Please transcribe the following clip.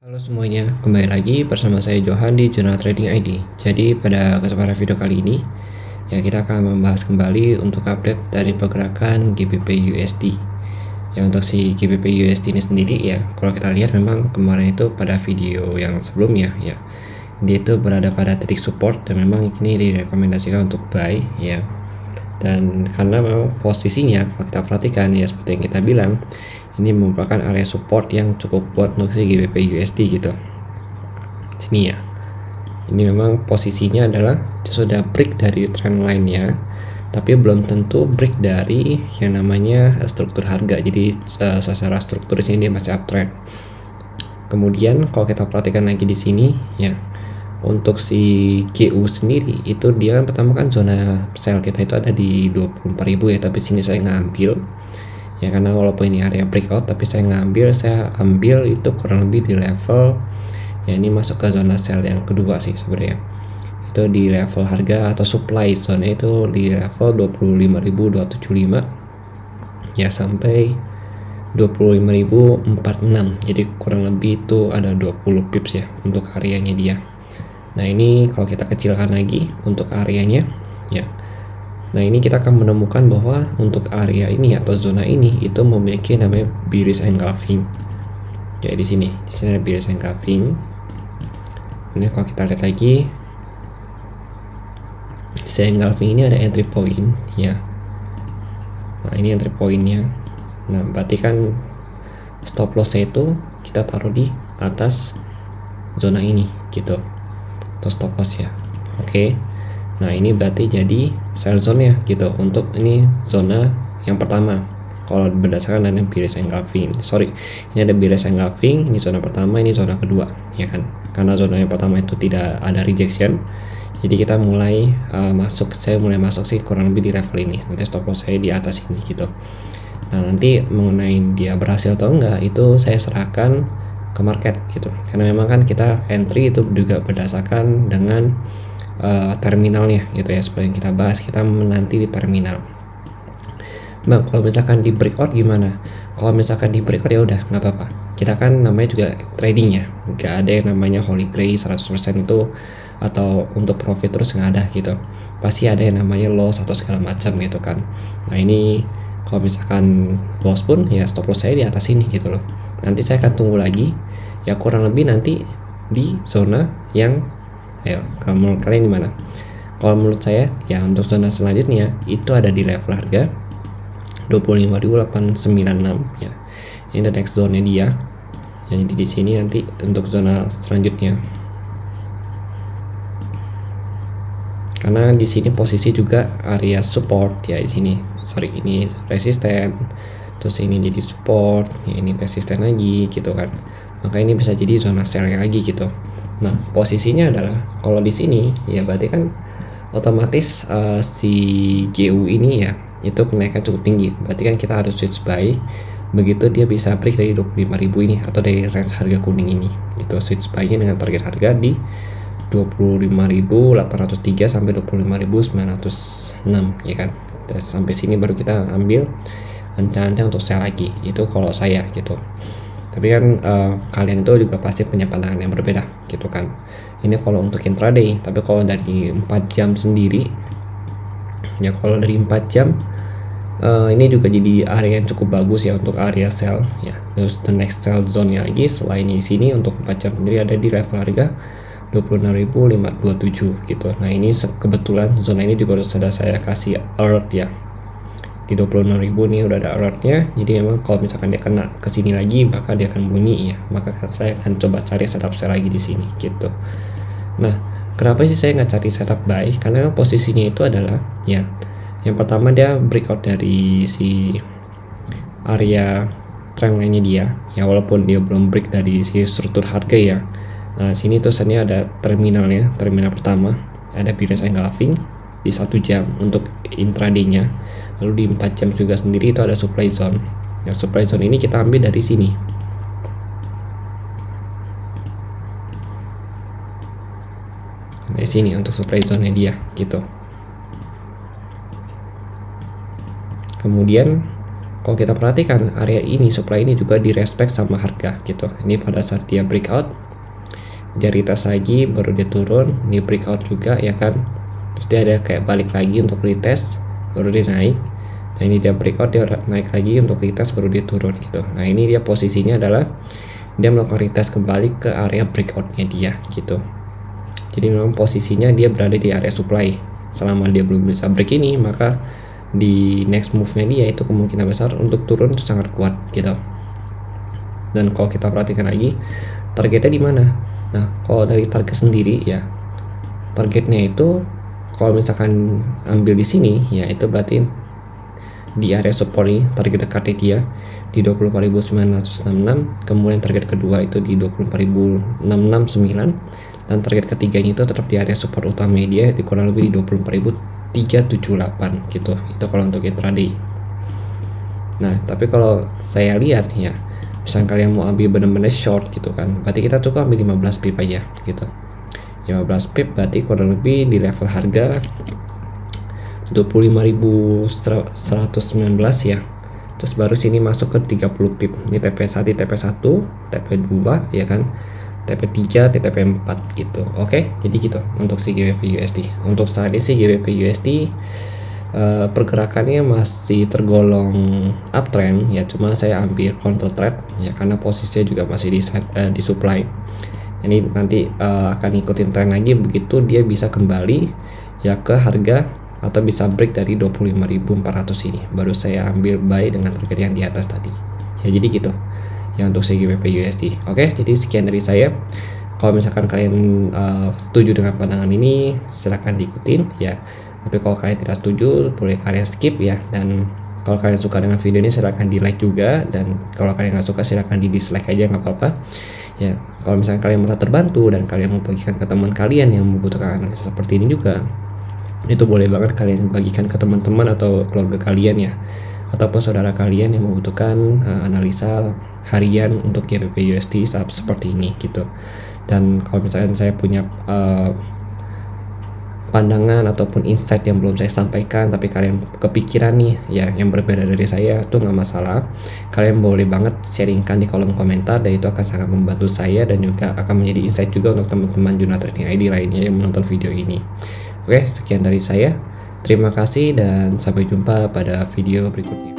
Halo semuanya, kembali lagi bersama saya Johan di Jurnal Trading ID. Jadi pada kesempatan video kali ini ya kita akan membahas kembali untuk update dari pergerakan GBP USD. Ya untuk si GBP USD ini sendiri ya, kalau kita lihat memang kemarin itu pada video yang sebelumnya ya, dia itu berada pada titik support dan memang ini direkomendasikan untuk buy ya. Dan karena memang posisinya kalau kita perhatikan ya seperti yang kita bilang, ini merupakan area support yang cukup kuat untuk si GBP USD gitu. Sini ya. Ini memang posisinya adalah sudah break dari trend line-nya, tapi belum tentu break dari yang namanya struktur harga. Jadi secara struktur di sini dia masih uptrend. Kemudian kalau kita perhatikan lagi di sini ya, untuk si GU sendiri itu dia kan pertama kan zona sell kita itu ada di 24.000 ya, tapi sini saya ngambil ya karena walaupun ini area breakout tapi saya ambil itu kurang lebih di level ya, ini masuk ke zona sell yang kedua sih sebenarnya, itu di level harga atau supply zone itu di level 25.275 ya sampai 25.046, jadi kurang lebih itu ada 20 pips ya untuk areanya dia. Nah ini kalau kita kecilkan lagi untuk areanya ya, nah ini kita akan menemukan bahwa untuk area ini atau zona ini itu memiliki namanya bearish engulfing. Ya di sini ada bearish engulfing. Ini kalau kita lihat lagi, bearish engulfing ini ada entry point ya. Nah ini entry pointnya. Nah berarti kan stop lossnya itu kita taruh di atas zona ini gitu, atau stop loss ya. Oke. Nah ini berarti jadi sell zone ya gitu. Untuk ini zona yang pertama kalau berdasarkan dengan bearish engulfing. Ini ada bearish engulfing, ini zona pertama, ini zona kedua ya kan. Karena zona yang pertama itu tidak ada rejection, jadi kita mulai saya mulai masuk sih kurang lebih di level ini. Nanti stop loss saya di atas ini gitu. Nah nanti mengenai dia berhasil atau enggak itu saya serahkan ke market gitu. Karena memang kan kita entry itu juga berdasarkan dengan terminalnya gitu ya, seperti yang kita bahas, kita menanti di terminal. Nah kalau misalkan di breakout gimana? Kalau misalkan di breakout ya udah nggak apa-apa, kita kan namanya juga trading ya, nggak ada yang namanya holy grail 100% itu atau untuk profit terus nggak ada gitu, pasti ada yang namanya loss atau segala macam gitu kan. Nah ini kalau misalkan loss pun ya stop loss saya di atas ini gitu loh. Nanti saya akan tunggu lagi ya kurang lebih nanti di zona yang, ayo kalau menurut kalian gimana? Kalau menurut saya ya untuk zona selanjutnya itu ada di level harga 25.896 ya. Ini the next zone dia. Yang di sini nanti untuk zona selanjutnya. Karena di sini posisi juga area support ya di sini. Ini resisten. Terus ini jadi support, ya ini resisten lagi gitu kan. Maka ini bisa jadi zona sell lagi gitu. Nah posisinya adalah kalau di sini ya berarti kan otomatis si GU ini ya itu kenaikan cukup tinggi, berarti kan kita harus switch buy begitu dia bisa break dari 25.000 ini atau dari range harga kuning ini, itu switch buy nya dengan target harga di 25.803 sampai 25.906 ya kan. Dan sampai sini baru kita ambil ancang-ancang untuk sell lagi, itu kalau saya gitu. Tapi kan kalian itu juga pasti punya pandangan yang berbeda gitu kan. Ini kalau untuk intraday, tapi kalau dari 4 jam sendiri ya, kalau dari 4 jam ini juga jadi area yang cukup bagus ya untuk area sell ya. Terus the next sell zone nya lagi selain di sini untuk 4 jam sendiri ada di level harga 26.527 gitu. Nah ini kebetulan zona ini juga sudah saya kasih alert ya, di 26.000 nih udah ada alertnya. Jadi memang kalau misalkan dia kena ke sini lagi maka dia akan bunyi ya, maka saya akan coba cari setup sell lagi di sini gitu. Nah kenapa sih saya nggak cari setup buy? Karena posisinya itu adalah ya, yang pertama dia breakout dari si area trend line-nya dia ya, walaupun dia belum break dari si struktur harga ya. Nah sini tulisannya ada terminalnya, terminal pertama ada bearish engulfing di 1 jam untuk intraday-nya. Lalu di 4 jam juga sendiri itu ada supply zone. Ya supply zone ini kita ambil dari sini. Dari sini untuk supply zone-nya dia gitu. Kemudian kalau kita perhatikan area ini, supply ini juga direspek sama harga gitu. Ini pada saat dia breakout, dia retest lagi, baru dia turun, ini breakout juga ya kan. Terus dia ada kayak balik lagi untuk retest, baru dia naik. Nah ini dia breakout, dia naik lagi untuk retest, baru dia turun gitu. Nah ini dia posisinya adalah dia melakukan retest kembali ke area breakoutnya dia gitu. Jadi memang posisinya dia berada di area supply. Selama dia belum bisa break ini, maka di next move-nya dia itu kemungkinan besar untuk turun itu sangat kuat gitu. Dan kalau kita perhatikan lagi, targetnya di mana? Nah, kalau dari target sendiri ya, targetnya itu kalau misalkan ambil di sini ya, itu berarti di area support ini target dekatnya dia di 24.966, kemudian target kedua itu di 24.669, dan target ketiganya itu tetap di area support utama dia di kurang lebih di 24.378 gitu. Itu kalau untuk intraday. Nah tapi kalau saya lihat ya, misalnya kalian mau ambil bener-bener short gitu kan, berarti kita cukup ambil 15 pip aja gitu. 15 pip berarti kurang lebih di level harga 25.119 ya. Terus baru sini masuk ke 30 pip. Ini TP1, TP1, TP2 ya kan, TP3, TP4 gitu. Oke, jadi gitu untuk si GBP USD. Untuk saat ini si GBP USD pergerakannya masih tergolong uptrend ya, cuma saya ambil counter trade ya karena posisinya juga masih di supply. Jadi nanti akan ikutin tren lagi begitu dia bisa kembali ya ke harga atau bisa break dari 25.400 ini, baru saya ambil buy dengan target yang di atas tadi ya. Jadi gitu ya untuk si GBP USD. Oke, jadi sekian dari saya. Kalau misalkan kalian setuju dengan pandangan ini, silahkan diikutin ya, tapi kalau kalian tidak setuju boleh kalian skip ya. Dan kalau kalian suka dengan video ini silahkan di like juga, dan kalau kalian nggak suka silahkan di dislike aja, nggak apa-apa ya. Kalau misalkan kalian merasa terbantu dan kalian mau bagikan ke teman kalian yang membutuhkan analisa seperti ini juga, itu boleh banget kalian bagikan ke teman-teman atau keluarga kalian ya, ataupun saudara kalian yang membutuhkan analisa harian untuk GBP USD saat seperti ini gitu. Dan kalau misalkan saya punya pandangan ataupun insight yang belum saya sampaikan tapi kalian kepikiran nih ya yang berbeda dari saya, itu nggak masalah, kalian boleh banget sharingkan di kolom komentar, dan itu akan sangat membantu saya dan juga akan menjadi insight juga untuk teman-teman Juna Trading ID lainnya yang menonton video ini. Oke, sekian dari saya. Terima kasih dan sampai jumpa pada video berikutnya.